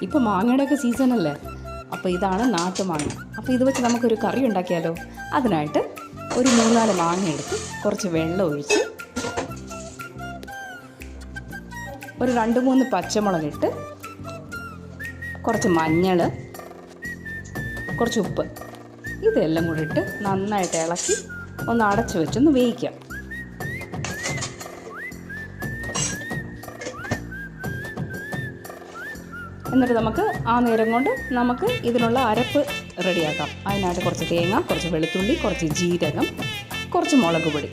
ഇപ്പോൾ മാങ്ങയുടെയൊക്കെ സീസണല്ലേ, അപ്പോൾ ഇതാണ് നാട്ടുമാങ്ങ. അപ്പോൾ ഇത് വെച്ച് നമുക്കൊരു കറി ഉണ്ടാക്കിയാലോ? അതിനായിട്ട് ഒരു 3-4 മാങ്ങ എടുത്ത് കുറച്ച് വെള്ളം ഒഴിച്ച് ഒരു 2-3 പച്ചമുളകിട്ട് കുറച്ച് മഞ്ഞൾ, കുറച്ച് ഉപ്പ്, ഇതെല്ലാം കൂടി ഇട്ട് നന്നായിട്ട് ഇളക്കി ഒന്ന് അടച്ചു വെച്ചൊന്ന് വേവിക്കാം. എന്നിട്ട് നമുക്ക് ആ നേരം കൊണ്ട് നമുക്ക് ഇതിനുള്ള അരപ്പ് റെഡിയാക്കാം. അതിനായിട്ട് കുറച്ച് തേങ്ങ, കുറച്ച് വെളുത്തുള്ളി, കുറച്ച് ജീരകം, കുറച്ച് മുളക് പൊടി,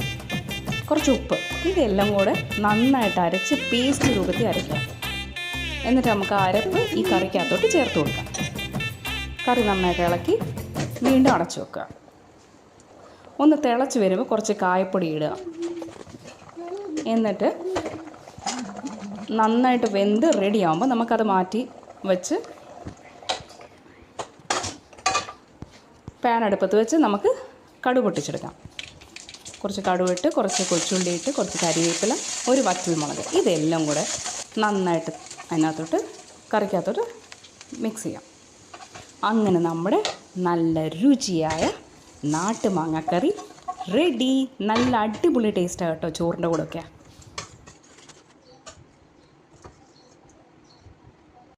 കുറച്ച് ഉപ്പ്, ഇതെല്ലാം കൂടെ നന്നായിട്ട് അരച്ച് പേസ്റ്റ് രൂപത്തിൽ അരയ്ക്കാം. എന്നിട്ട് നമുക്ക് ആ അരപ്പ് ഈ കറിക്കകത്തോട്ട് ചേർത്ത് കൊടുക്കാം. കറി നന്നായിട്ട് ഇളക്കി വീണ്ടും അടച്ചു വെക്കുക. ഒന്ന് തിളച്ച് വരുമ്പോൾ കുറച്ച് കായപ്പൊടി ഇടുക. എന്നിട്ട് നന്നായിട്ട് വെന്ത് റെഡിയാകുമ്പോൾ നമുക്കത് മാറ്റി വെച്ച് പാൻ അടുപ്പത്ത് വെച്ച് നമുക്ക് കടുക് പൊട്ടിച്ചെടുക്കാം. കുറച്ച് കടുകിട്ട്, കുറച്ച് കൊച്ചുള്ളി ഇട്ട്, കുറച്ച് കരിവേപ്പില, ഒരു വറ്റൽമുളക്, ഇതെല്ലാം കൂടെ നന്നായിട്ട് അതിനകത്തോട്ട് കറിക്കകത്തോട്ട് മിക്സ് ചെയ്യാം. അങ്ങനെ നമ്മുടെ നല്ല രുചിയായ നാട്ടുമാങ്ങക്കറി റെഡി. നല്ല അടിപൊളി ടേസ്റ്റാണ് കേട്ടോ ചോറിൻ്റെ കൂടെയൊക്കെ.